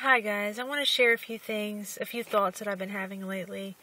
Hi guys, I want to share a few things, a few thoughts that I've been having lately.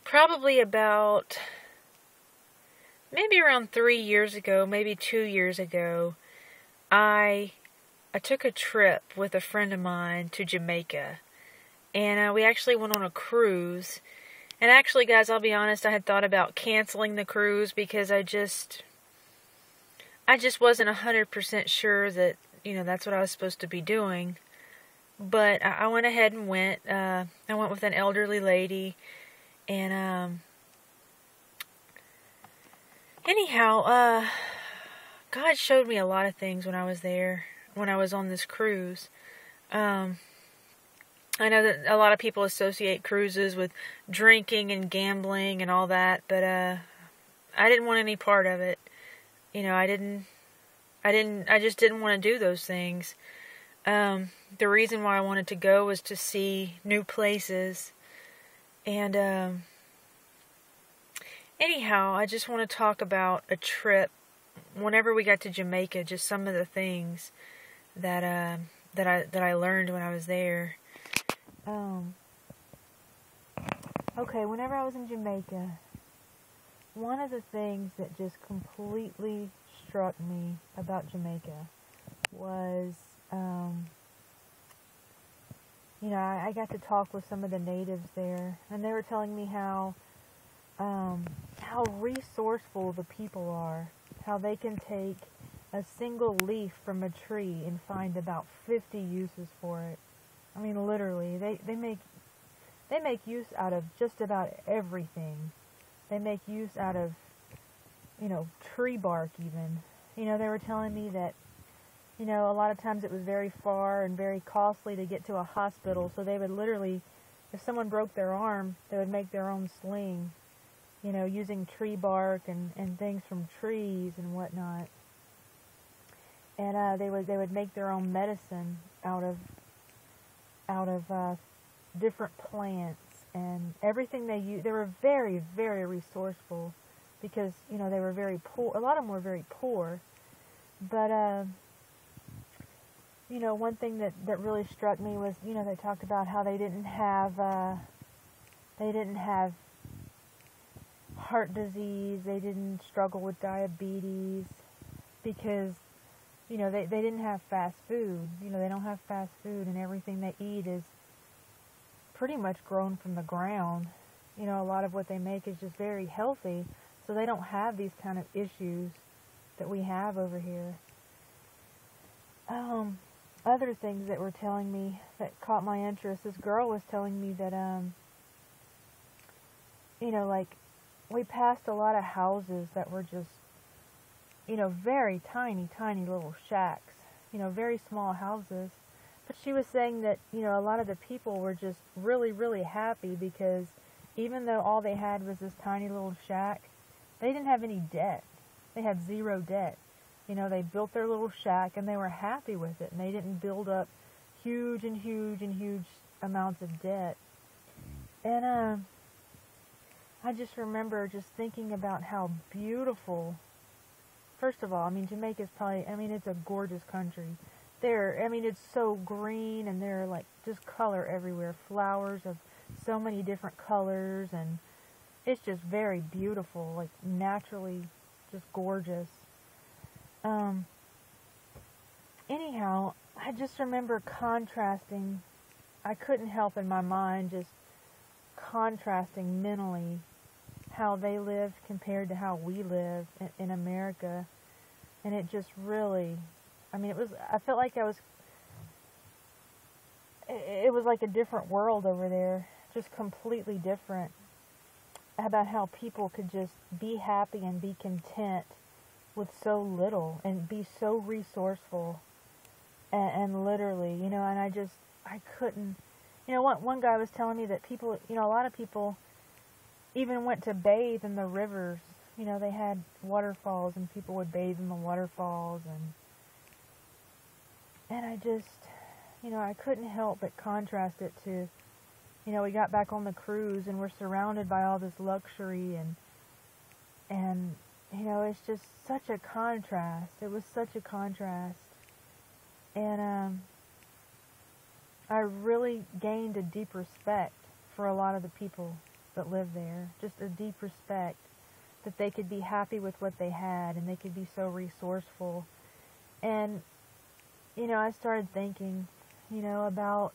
Probably about, maybe around 3 years ago, maybe 2 years ago, I took a trip with a friend of mine to Jamaica. And we actually went on a cruise. And actually, guys, I'll be honest, I had thought about canceling the cruise because I just wasn't 100% sure that, that's what I was supposed to be doing. But I went ahead and went. I went with an elderly lady. And, anyhow, God showed me a lot of things when I was there, when I was on this cruise. I know that a lot of people associate cruises with drinking and gambling and all that, but, I didn't want any part of it. I just didn't want to do those things. The reason why I wanted to go was to see new places. And, anyhow, I just want to talk about a trip. Whenever we got to Jamaica, just some of the things that I learned when I was there. Okay, whenever I was in Jamaica, one of the things that just completely struck me about Jamaica was, I got to talk with some of the natives there, and they were telling me how resourceful the people are, how they can take a single leaf from a tree and find about 50 uses for it. I mean, literally, they make use out of just about everything. They make use out of, tree bark even. They were telling me that, a lot of times it was very far and very costly to get to a hospital, so they would literally, if someone broke their arm, they would make their own sling, using tree bark and things from trees and whatnot. And they would make their own medicine out of different plants and everything they used. They were very, very resourceful because, they were very poor. A lot of them were very poor. But, one thing that really struck me was, they talked about how they didn't have heart disease. They didn't struggle with diabetes because, they didn't have fast food. They don't have fast food, and everything they eat is pretty much grown from the ground. A lot of what they make is just very healthy, so they don't have these kind of issues that we have over here. Other things that were telling me that caught my interest, this girl was telling me that, we passed a lot of houses that were just, very tiny, tiny little shacks, very small houses. But she was saying that, a lot of the people were just really, really happy because even though all they had was this tiny little shack, they didn't have any debt. They had zero debt. They built their little shack and they were happy with it, and they didn't build up huge and huge and huge amounts of debt. And I just remember just thinking about how beautiful, first of all, Jamaica's probably, it's a gorgeous country. It's so green, and there are like just color everywhere, flowers of so many different colors, and it's just very beautiful, like naturally just gorgeous. Anyhow, I just remember contrasting. I couldn't help in my mind just contrasting mentally how they lived compared to how we live in America. And it just really, I felt like it was like a different world over there, just completely different, about how people could just be happy and be content with so little and be so resourceful and literally, and I couldn't, one guy was telling me that people, a lot of people even went to bathe in the rivers. They had waterfalls and people would bathe in the waterfalls, and I just, I couldn't help but contrast it to, we got back on the cruise and we're surrounded by all this luxury and it's just such a contrast. It was such a contrast. And I really gained a deep respect for a lot of the people that live there. Just a deep respect that they could be happy with what they had and they could be so resourceful. And, I started thinking, about,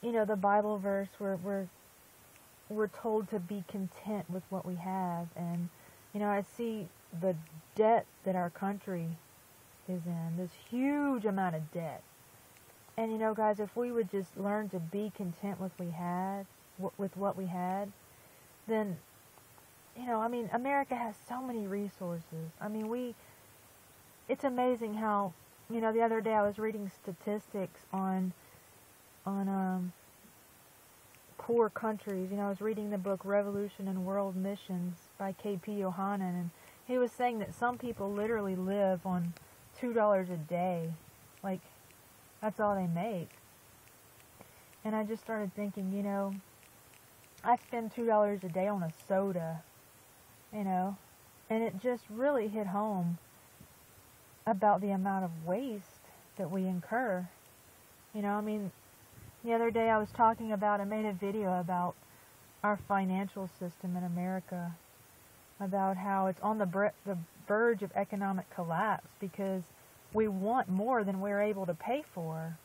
the Bible verse where we're told to be content with what we have. And, I see the debt that our country is in, this huge amount of debt. And, guys, if we would just learn to be content with what we had, then, America has so many resources. It's amazing how, the other day I was reading statistics on poor countries. I was reading the book Revolution and World Missions by K.P. Yohanan, and he was saying that some people literally live on $2 a day. Like, that's all they make. And I just started thinking, I spend $2 a day on a soda, and it just really hit home about the amount of waste that we incur. The other day I was I made a video about our financial system in America, about how it's on the verge of economic collapse because we want more than we're able to pay for.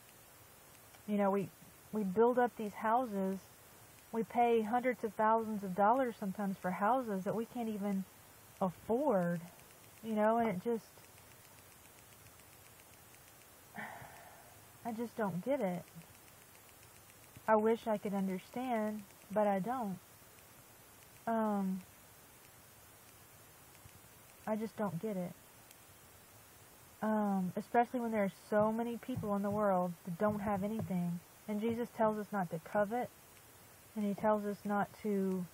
We build up these houses, we pay hundreds of thousands of dollars sometimes for houses that we can't even afford, and I just don't get it. I wish I could understand, but I don't. I just don't get it. Especially when there are so many people in the world that don't have anything. And Jesus tells us not to covet, and He tells us not to,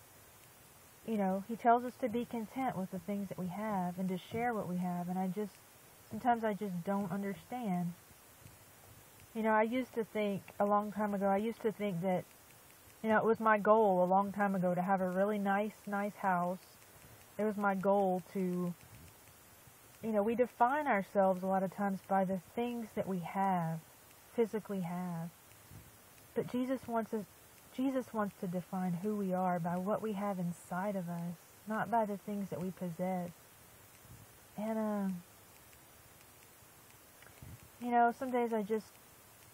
He tells us to be content with the things that we have and to share what we have. And sometimes I just don't understand. I used to think a long time ago, that, it was my goal a long time ago to have a really nice house. It was my goal to, we define ourselves a lot of times by the things that we have, physically have. But Jesus wants to define who we are by what we have inside of us, not by the things that we possess. And, some days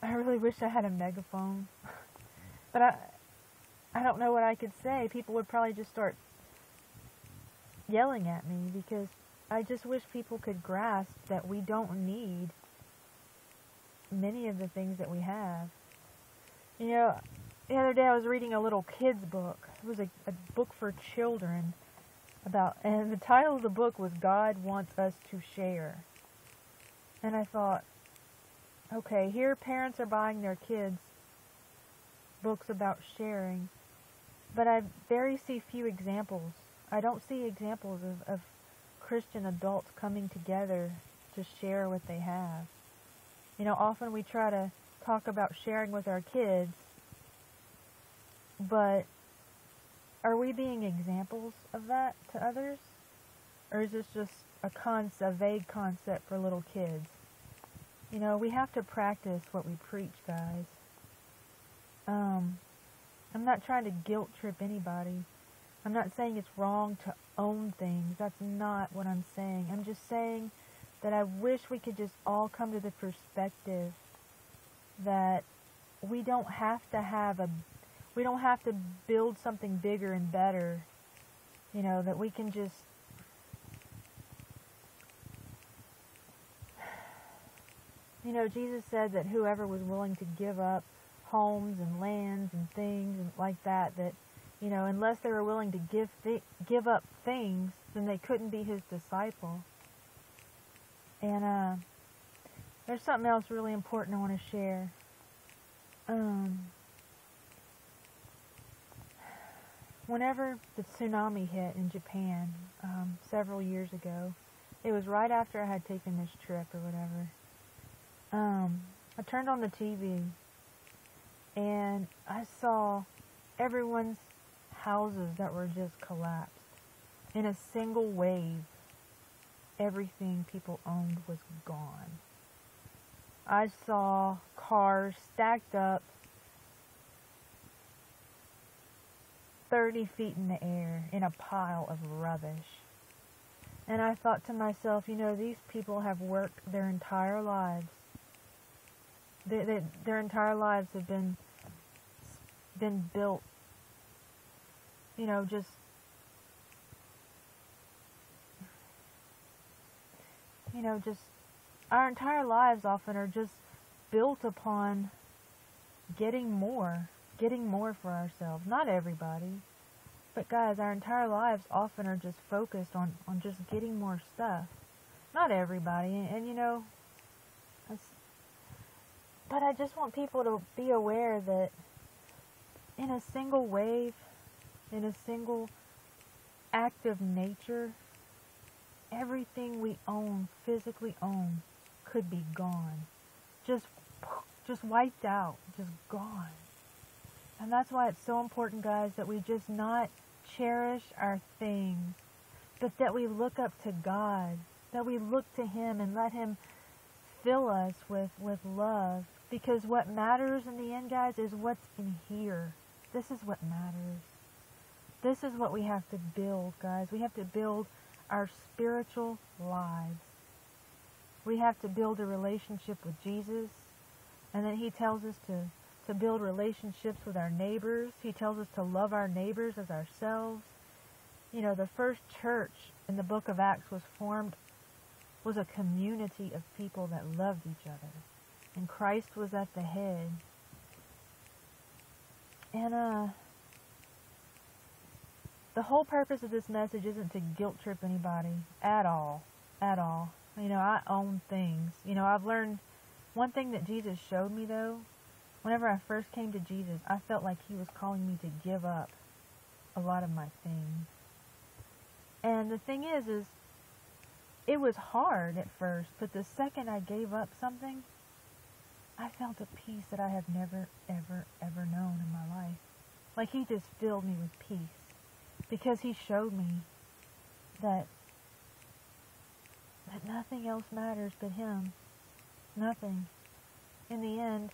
I really wish I had a megaphone. But I don't know what I could say. People would probably just start yelling at me because I just wish people could grasp that we don't need many of the things that we have. The other day I was reading a little kid's book. It was a book for children and the title of the book was God Wants Us to Share. And I thought, okay, here parents are buying their kids books about sharing, but I see few examples. I don't see examples of Christian adults coming together to share what they have. Often we try to talk about sharing with our kids, but are we being examples of that to others? Or is this just a vague concept for little kids? We have to practice what we preach, guys. I'm not trying to guilt trip anybody. I'm not saying it's wrong to own things. That's not what I'm saying. I'm just saying that I wish we could just all come to the perspective that we don't have to build something bigger and better. That we can just Jesus said that whoever was willing to give up homes and lands and things and like that, unless they were willing to give up things, then they couldn't be His disciple. And there's something else really important I want to share. Whenever the tsunami hit in Japan several years ago, it was right after I had taken this trip or whatever. I turned on the TV and I saw everyone's houses that were just collapsed. In a single wave, everything people owned was gone. I saw cars stacked up 30 feet in the air in a pile of rubbish. And I thought to myself, you know, these people have worked their entire lives. Their entire lives have been built, you know, just our entire lives often are just built upon getting more for ourselves. Not everybody, but guys, our entire lives often are just focused on just getting more stuff. Not everybody, and you know, but I just want people to be aware that in a single wave, in a single act of nature, everything we own, physically own, could be gone. Just wiped out, just gone. And that's why it's so important, guys, that we just not cherish our things, but that we look up to God, that we look to Him and let Him fill us with love. Because what matters in the end, guys, is what's in here. This is what matters. This is what we have to build, guys. We have to build our spiritual lives. We have to build a relationship with Jesus. And then He tells us to build relationships with our neighbors. He tells us to love our neighbors as ourselves. You know, the first church in the book of Acts was a community of people that loved each other. And Christ was at the head. And the whole purpose of this message isn't to guilt trip anybody at all. At all. You know, I own things. You know, I've learned one thing that Jesus showed me, though. Whenever I first came to Jesus, I felt like He was calling me to give up a lot of my things. And the thing is it was hard at first, but the second I gave up something, I felt a peace that I have never, ever, ever known in my life. Like He just filled me with peace. Because He showed me that nothing else matters but Him. Nothing. In the end,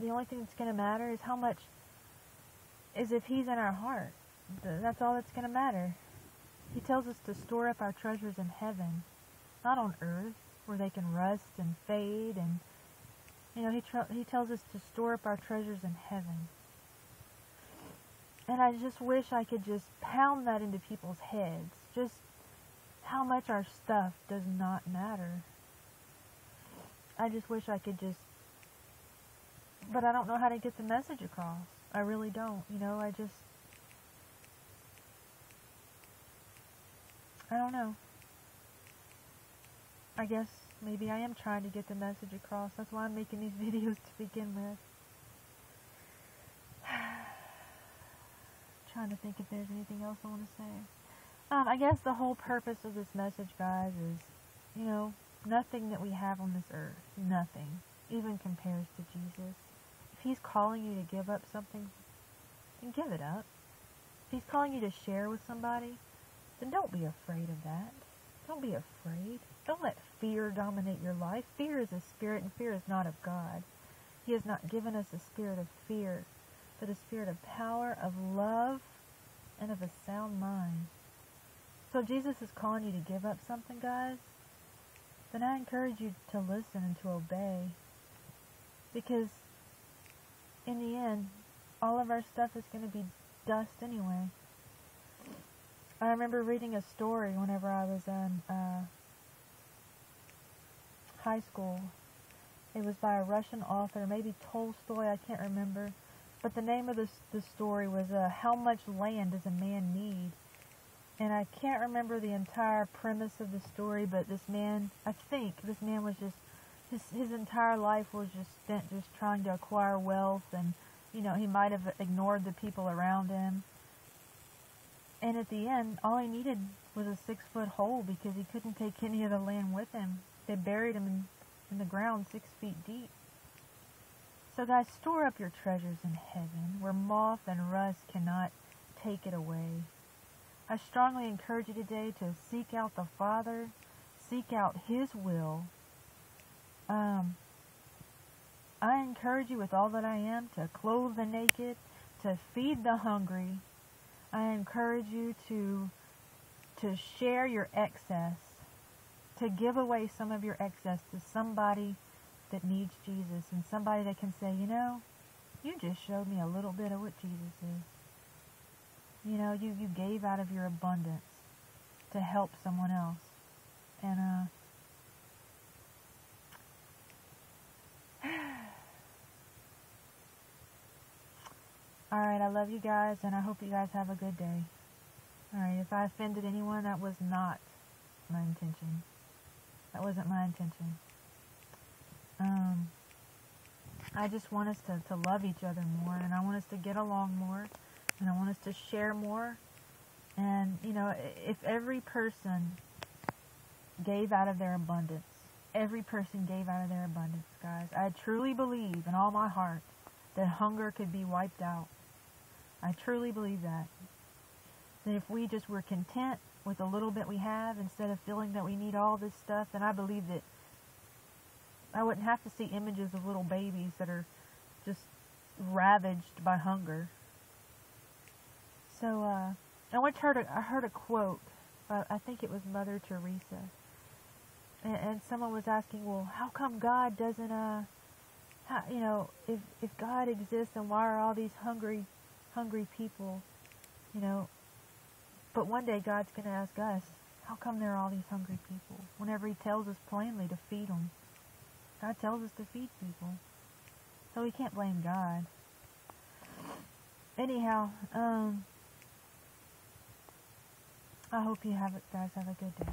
the only thing that's going to matter is how much, is if He's in our heart. That's all that's going to matter. He tells us to store up our treasures in heaven, not on earth, where they can rust and fade. And you know, He tells us to store up our treasures in heaven. And I just wish I could just pound that into people's heads. Just how much our stuff does not matter. I just wish I could just... But I don't know how to get the message across. I really don't. You know, I don't know. I guess maybe I am trying to get the message across. That's why I'm making these videos to begin with. Trying to think if there's anything else I want to say. I guess the whole purpose of this message, guys, is, you know, nothing that we have on this earth, nothing, even compares to Jesus. If He's calling you to give up something, then give it up. If He's calling you to share with somebody, then don't be afraid of that. Don't be afraid. Don't let fear dominate your life. Fear is a spirit, and fear is not of God. He has not given us a spirit of fear, but a spirit of power, of love, and of a sound mind. So if Jesus is calling you to give up something, guys, then I encourage you to listen and to obey. Because in the end, all of our stuff is going to be dust anyway. I remember reading a story whenever I was in high school. It was by a Russian author, maybe Tolstoy, I can't remember. But the name of the story was How Much Land Does a Man Need? And I can't remember the entire premise of the story, but this man, I think this man was just, his entire life was just spent just trying to acquire wealth, and, you know, he might have ignored the people around him. And at the end, all he needed was a 6-foot hole because he couldn't take any of the land with him. They buried him in the ground 6 feet deep. So guys, store up your treasures in heaven, where moth and rust cannot take it away. I strongly encourage you today to seek out the Father, seek out His will, I encourage you with all that I am to clothe the naked, to feed the hungry. I encourage you to share your excess, to give away some of your excess to somebody that needs Jesus, and somebody that can say, you know, you just showed me a little bit of what Jesus is. You know, you gave out of your abundance to help someone else. And alright, I love you guys, and I hope you guys have a good day. Alright, if I offended anyone, that was not my intention. That wasn't my intention. I just want us to love each other more, and I want us to get along more, and I want us to share more. And, you know, if every person gave out of their abundance, every person gave out of their abundance, guys, I truly believe in all my heart that hunger could be wiped out. I truly believe that. That if we just were content with the little bit we have, instead of feeling that we need all this stuff, then I believe that I wouldn't have to see images of little babies that are just ravaged by hunger. So, I heard a quote, I think it was Mother Teresa, and someone was asking, well, how come God doesn't, you know, if God exists, then why are all these hungry people, you know? But one day God's going to ask us, how come there are all these hungry people? Whenever He tells us plainly to feed them. God tells us to feed people. So we can't blame God. Anyhow, I hope you guys have a good day.